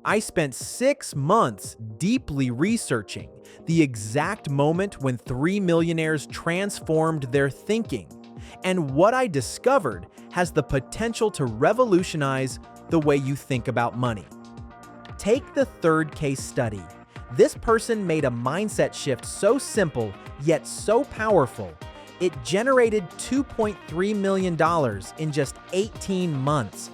I spent 6 months deeply researching the exact moment when 3 millionaires transformed their thinking. And what I discovered has the potential to revolutionize the way you think about money. Take the third case study. This person made a mindset shift so simple yet so powerful, it generated $2.3 million in just 18 months.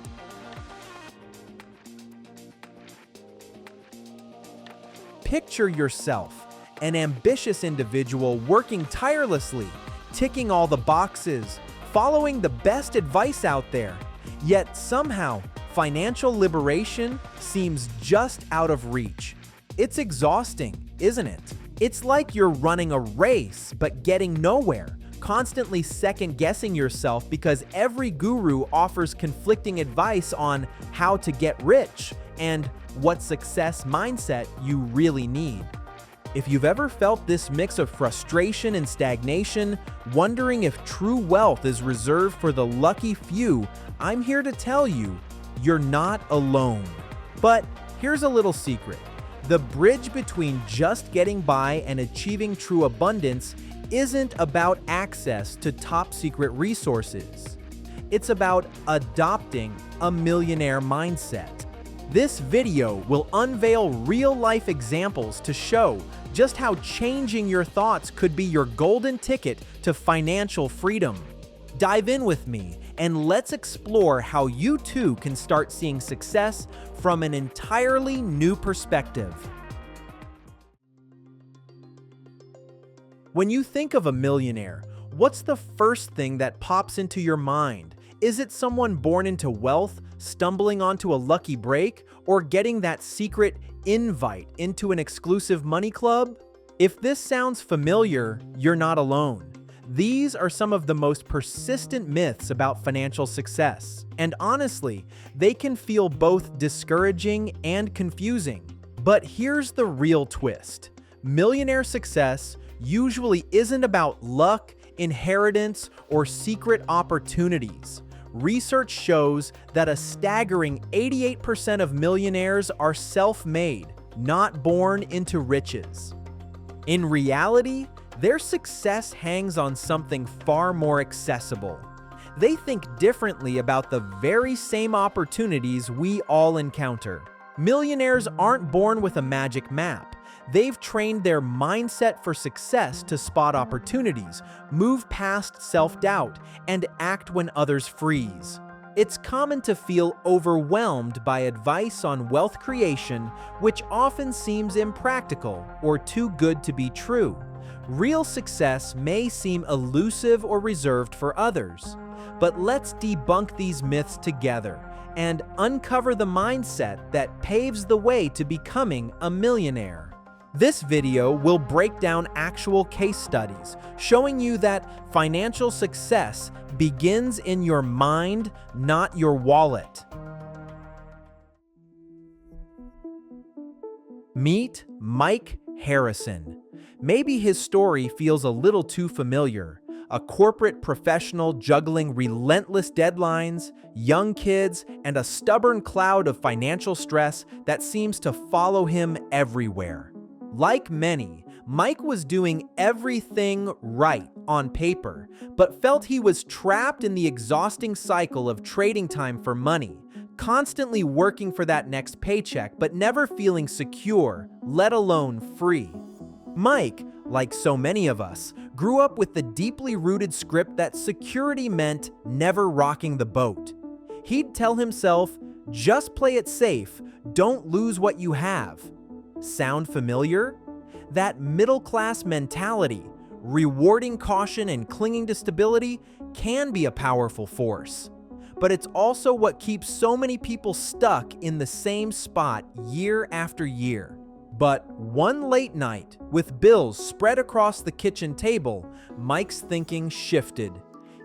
Picture yourself, an ambitious individual working tirelessly, ticking all the boxes, following the best advice out there. Yet somehow, financial liberation seems just out of reach. It's exhausting, isn't it? It's like you're running a race but getting nowhere, constantly second-guessing yourself because every guru offers conflicting advice on how to get rich and what success mindset you really need. If you've ever felt this mix of frustration and stagnation, wondering if true wealth is reserved for the lucky few, I'm here to tell you, you're not alone. But here's a little secret. The bridge between just getting by and achieving true abundance isn't about access to top-secret resources. It's about adopting a millionaire mindset. This video will unveil real-life examples to show just how changing your thoughts could be your golden ticket to financial freedom. Dive in with me and let's explore how you too can start seeing success from an entirely new perspective. When you think of a millionaire, what's the first thing that pops into your mind? Is it someone born into wealth, stumbling onto a lucky break, or getting that secret invite into an exclusive money club? If this sounds familiar, you're not alone. These are some of the most persistent myths about financial success. And honestly, they can feel both discouraging and confusing. But here's the real twist. Millionaire success usually isn't about luck, inheritance, or secret opportunities. Research shows that a staggering 88% of millionaires are self-made, not born into riches. In reality, their success hangs on something far more accessible. They think differently about the very same opportunities we all encounter. Millionaires aren't born with a magic map. They've trained their mindset for success to spot opportunities, move past self-doubt, and act when others freeze. It's common to feel overwhelmed by advice on wealth creation, which often seems impractical or too good to be true. Real success may seem elusive or reserved for others. But let's debunk these myths together and uncover the mindset that paves the way to becoming a millionaire. This video will break down actual case studies, showing you that financial success begins in your mind, not your wallet. Meet Mike Harrison. Maybe his story feels a little too familiar. A corporate professional juggling relentless deadlines, young kids, and a stubborn cloud of financial stress that seems to follow him everywhere. Like many, Mike was doing everything right on paper, but felt he was trapped in the exhausting cycle of trading time for money, constantly working for that next paycheck but never feeling secure, let alone free. Mike, like so many of us, grew up with the deeply rooted script that security meant never rocking the boat. He'd tell himself, just play it safe, don't lose what you have. Sound familiar? That middle-class mentality, rewarding caution and clinging to stability, can be a powerful force. But it's also what keeps so many people stuck in the same spot year after year. But one late night, with bills spread across the kitchen table, Mike's thinking shifted.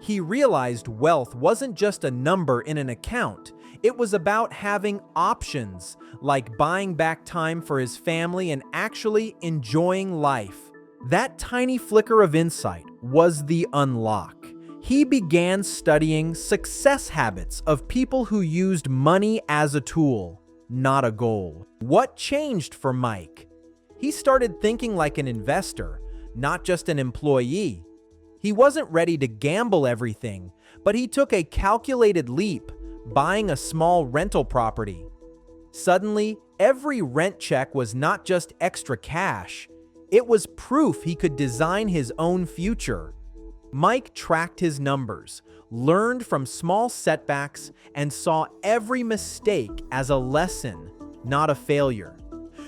He realized wealth wasn't just a number in an account. It was about having options, like buying back time for his family and actually enjoying life. That tiny flicker of insight was the unlock. He began studying success habits of people who used money as a tool. not a goal. What changed for Mike? He started thinking like an investor, not just an employee. He wasn't ready to gamble everything, but he took a calculated leap, buying a small rental property. Suddenly, every rent check was not just extra cash. It was proof he could design his own future. Mike tracked his numbers, learned from small setbacks, and saw every mistake as a lesson, not a failure.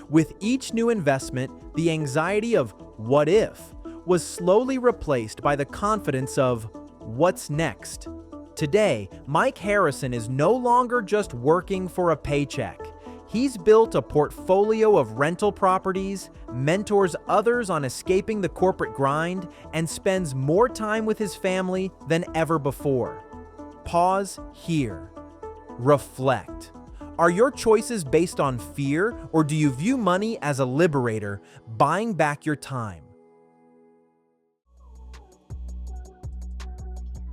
With each new investment, the anxiety of "what if" was slowly replaced by the confidence of "what's next?" Today, Mike Harrison is no longer just working for a paycheck. He's built a portfolio of rental properties, mentors others on escaping the corporate grind, and spends more time with his family than ever before. Pause here. Reflect. Are your choices based on fear, or do you view money as a liberator, buying back your time?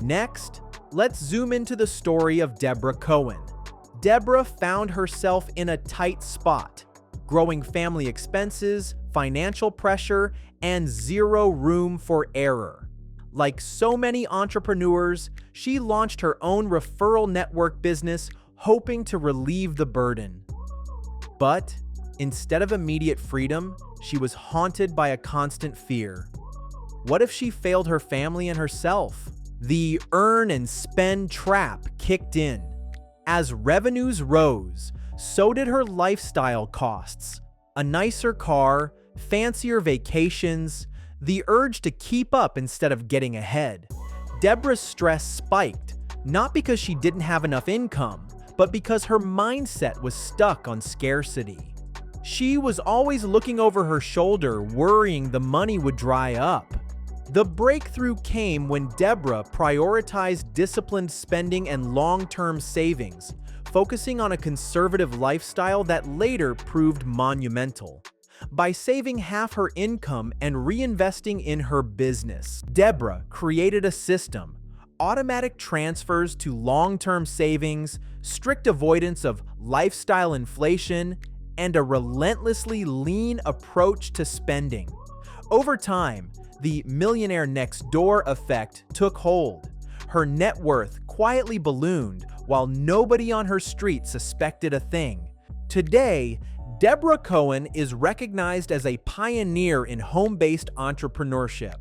Next, let's zoom into the story of Deborah Cohen. Deborah found herself in a tight spot, growing family expenses, financial pressure, and zero room for error. Like so many entrepreneurs, she launched her own referral network business, hoping to relieve the burden. But instead of immediate freedom, she was haunted by a constant fear. What if she failed her family and herself? The earn and spend trap kicked in. As revenues rose, so did her lifestyle costs. A nicer car, fancier vacations, the urge to keep up instead of getting ahead. Deborah's stress spiked, not because she didn't have enough income, but because her mindset was stuck on scarcity. She was always looking over her shoulder, worrying the money would dry up. The breakthrough came when Deborah prioritized disciplined spending and long-term savings, focusing on a conservative lifestyle that later proved monumental. By saving half her income and reinvesting in her business, Deborah created a system: automatic transfers to long-term savings, strict avoidance of lifestyle inflation, and a relentlessly lean approach to spending. Over time, the millionaire next door effect took hold. Her net worth quietly ballooned while nobody on her street suspected a thing. Today, Deborah Cohen is recognized as a pioneer in home-based entrepreneurship.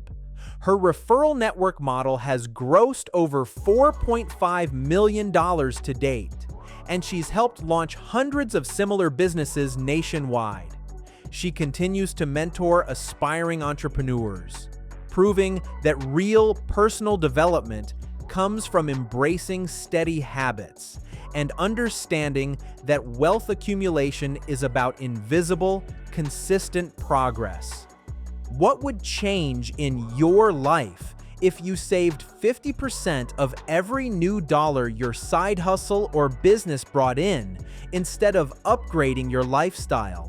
Her referral network model has grossed over $4.5 million to date, and she's helped launch hundreds of similar businesses nationwide. She continues to mentor aspiring entrepreneurs, proving that real personal development comes from embracing steady habits and understanding that wealth accumulation is about invisible, consistent progress. What would change in your life if you saved 50% of every new dollar your side hustle or business brought in, instead of upgrading your lifestyle?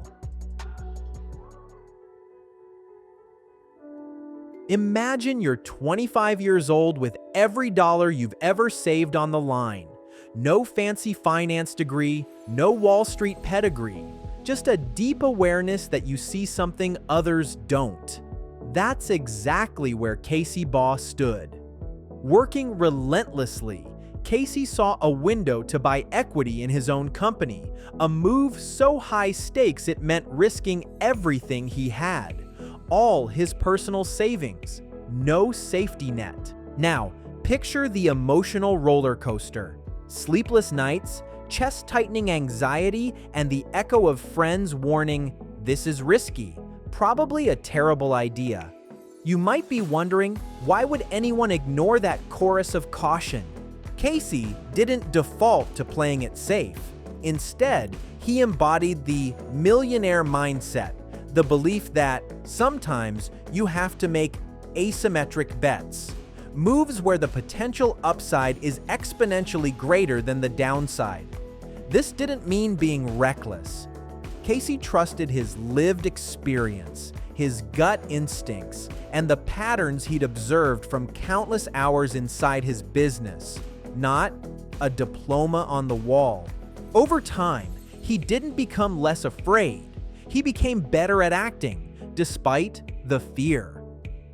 Imagine you're 25 years old with every dollar you've ever saved on the line. No fancy finance degree, no Wall Street pedigree, just a deep awareness that you see something others don't. That's exactly where Casey Baugh stood. Working relentlessly, Casey saw a window to buy equity in his own company, a move so high stakes it meant risking everything he had. All his personal savings, no safety net. Now, picture the emotional roller coaster. Sleepless nights, chest-tightening anxiety, and the echo of friends warning, "This is risky, probably a terrible idea." You might be wondering, why would anyone ignore that chorus of caution? Casey didn't default to playing it safe. Instead, he embodied the millionaire mindset, the belief that sometimes you have to make asymmetric bets, moves where the potential upside is exponentially greater than the downside. This didn't mean being reckless. Casey trusted his lived experience, his gut instincts, and the patterns he'd observed from countless hours inside his business, not a diploma on the wall. Over time, he didn't become less afraid. He became better at acting, despite the fear.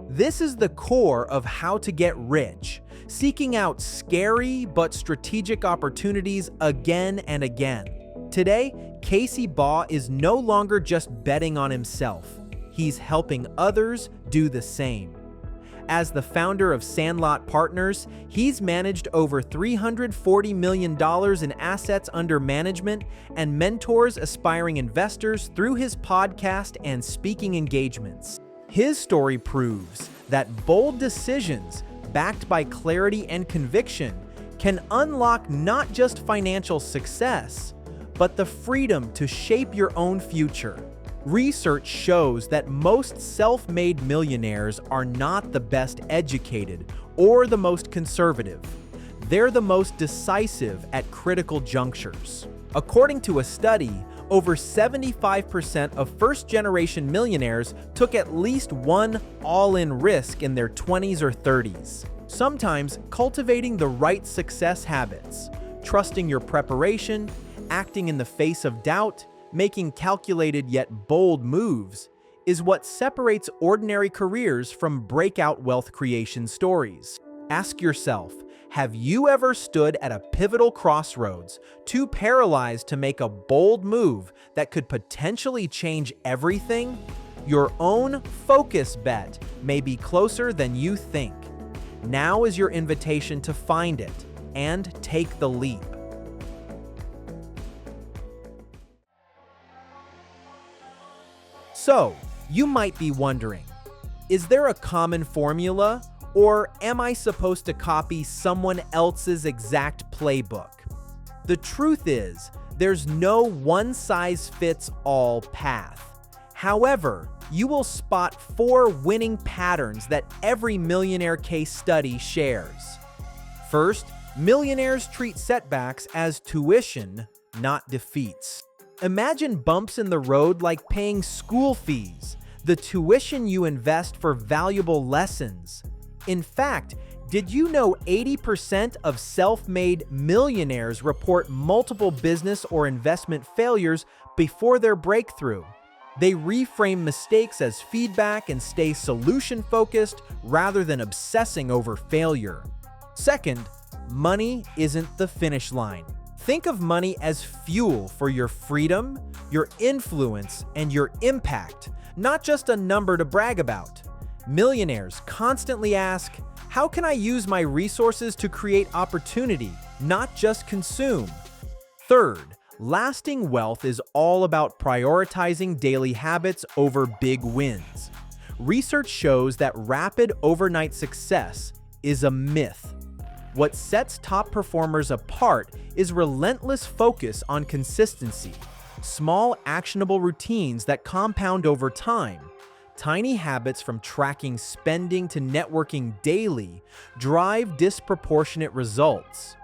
This is the core of how to get rich, seeking out scary but strategic opportunities again and again. Today, Casey Baugh is no longer just betting on himself. He's helping others do the same. As the founder of Sandlot Partners, he's managed over $340 million in assets under management and mentors aspiring investors through his podcast and speaking engagements. His story proves that bold decisions, backed by clarity and conviction, can unlock not just financial success, but the freedom to shape your own future. Research shows that most self-made millionaires are not the best educated or the most conservative. They're the most decisive at critical junctures. According to a study, over 75% of first-generation millionaires took at least one all-in risk in their 20s or 30s. Sometimes cultivating the right success habits, trusting your preparation, acting in the face of doubt, making calculated yet bold moves, is what separates ordinary careers from breakout wealth creation stories. Ask yourself, have you ever stood at a pivotal crossroads, too paralyzed to make a bold move that could potentially change everything? Your own focus bet may be closer than you think. Now is your invitation to find it and take the leap. So, you might be wondering, is there a common formula, or am I supposed to copy someone else's exact playbook? The truth is, there's no one-size-fits-all path. However, you will spot 4 winning patterns that every millionaire case study shares. First, millionaires treat setbacks as tuition, not defeats. Imagine bumps in the road like paying school fees, the tuition you invest for valuable lessons. In fact, did you know 80% of self-made millionaires report multiple business or investment failures before their breakthrough? They reframe mistakes as feedback and stay solution-focused rather than obsessing over failure. Second, money isn't the finish line. Think of money as fuel for your freedom, your influence, and your impact, not just a number to brag about. Millionaires constantly ask, how can I use my resources to create opportunity, not just consume? Third, lasting wealth is all about prioritizing daily habits over big wins. Research shows that rapid overnight success is a myth. What sets top performers apart is relentless focus on consistency, small actionable routines that compound over time. Tiny habits from tracking spending to networking daily drive disproportionate results.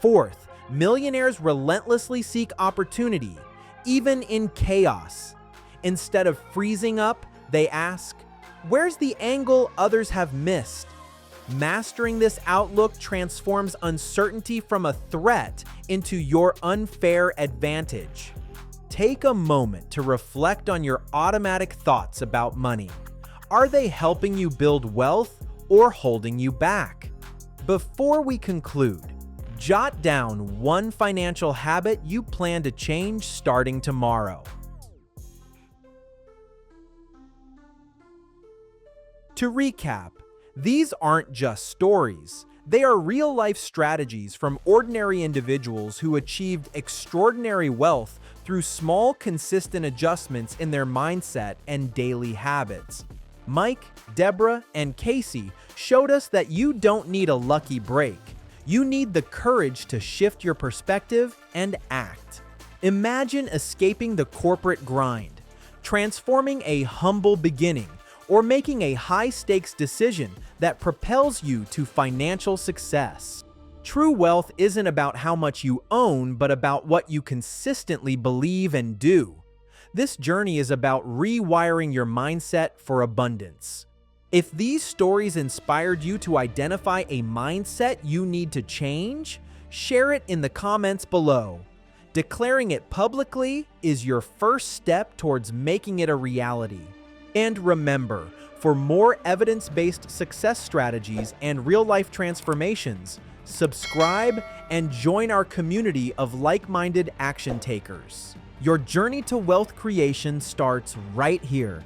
Fourth, millionaires relentlessly seek opportunity, even in chaos. Instead of freezing up, they ask, where's the angle others have missed? Mastering this outlook transforms uncertainty from a threat into your unfair advantage. Take a moment to reflect on your automatic thoughts about money. Are they helping you build wealth or holding you back? Before we conclude, jot down one financial habit you plan to change starting tomorrow. To recap, these aren't just stories. They are real-life strategies from ordinary individuals who achieved extraordinary wealth through small, consistent adjustments in their mindset and daily habits. Mike, Deborah, and Casey showed us that you don't need a lucky break. You need the courage to shift your perspective and act. Imagine escaping the corporate grind, transforming a humble beginning, or making a high-stakes decision that propels you to financial success. True wealth isn't about how much you own, but about what you consistently believe and do. This journey is about rewiring your mindset for abundance. If these stories inspired you to identify a mindset you need to change, share it in the comments below. Declaring it publicly is your first step towards making it a reality. And remember, for more evidence-based success strategies and real-life transformations, subscribe and join our community of like-minded action takers. Your journey to wealth creation starts right here.